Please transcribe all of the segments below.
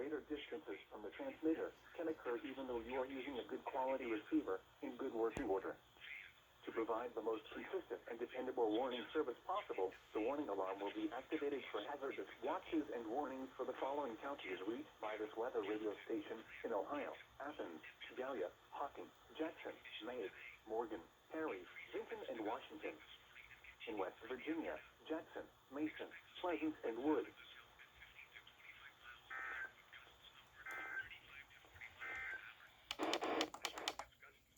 greater distances from the transmitter can occur even though you are using a good quality receiver in good working order. To provide the most consistent and dependable warning service possible, the warning alarm will be activated for hazardous watches and warnings for the following counties reached by this weather radio station in Ohio: Athens, Gallia, Hocking, Jackson, Meigs, Morgan, Perry, Vinton, and Washington. In West Virginia, Jackson, Mason, Pleasant, and Wood.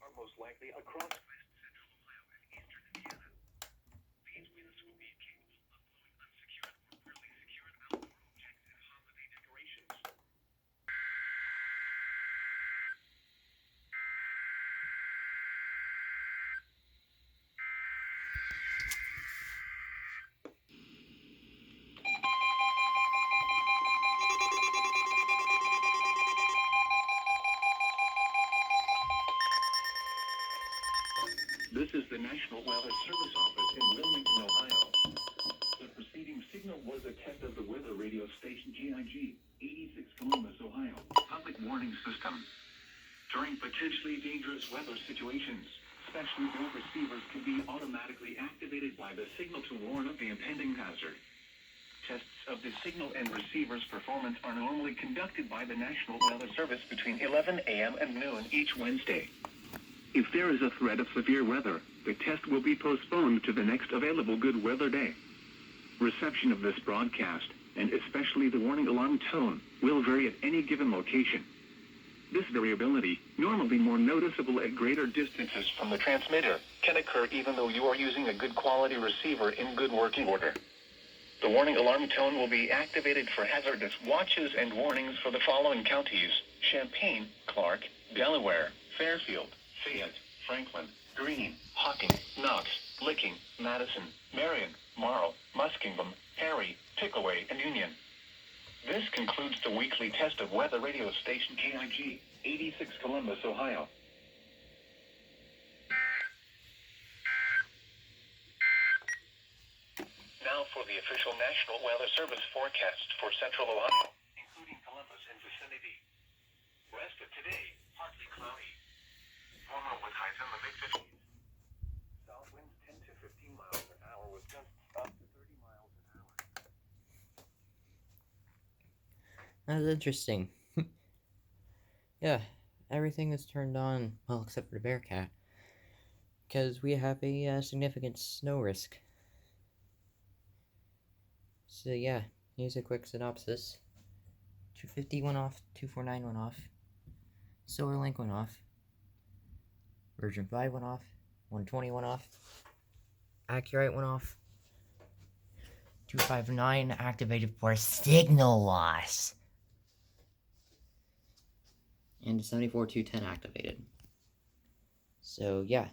Are most likely across these winds will be capable of blowing unsecured or poorly secured outdoor objects and holiday decorations. This is the National Weather Service Office in Wilmington, Ohio. The preceding signal was a test of the weather radio station KIG86, Columbus, Ohio. Public warning system. During potentially dangerous weather situations, specially built receivers can be automatically activated by the signal to warn of the impending hazard. Tests of the signal and receiver's performance are normally conducted by the National Weather Service between 11 a.m. and noon each Wednesday. If there is a threat of severe weather, the test will be postponed to the next available good weather day. Reception of this broadcast, and especially the warning alarm tone, will vary at any given location. This variability, normally more noticeable at greater distances from the transmitter, can occur even though you are using a good quality receiver in good working order. The warning alarm tone will be activated for hazardous watches and warnings for the following counties: Champaign, Clark, Delaware, Fairfield, Fayette, Franklin, Greene, Hocking, Knox, Licking, Madison, Marion, Morrow, Muskingum, Perry, Pickaway, and Union. This concludes the weekly test of weather radio station KIG86, Columbus, Ohio. Now for the official National Weather Service forecast for Central Ohio, including Columbus and vicinity. Rest of today, partly cloudy. Warmer with highs in the mid-50s. South winds 10 to 15 miles an hour with gusts up to 30 miles an hour. That's interesting. Yeah, everything is turned on, well, except for the Bearcat, because we have a significant snow risk. So yeah, here's a quick synopsis. 250 went off, 249 went off, Solar Link went off, Version 5 went off, 120 went off, Accurate went off, 259 activated for signal loss, and 74 210 activated. So yeah,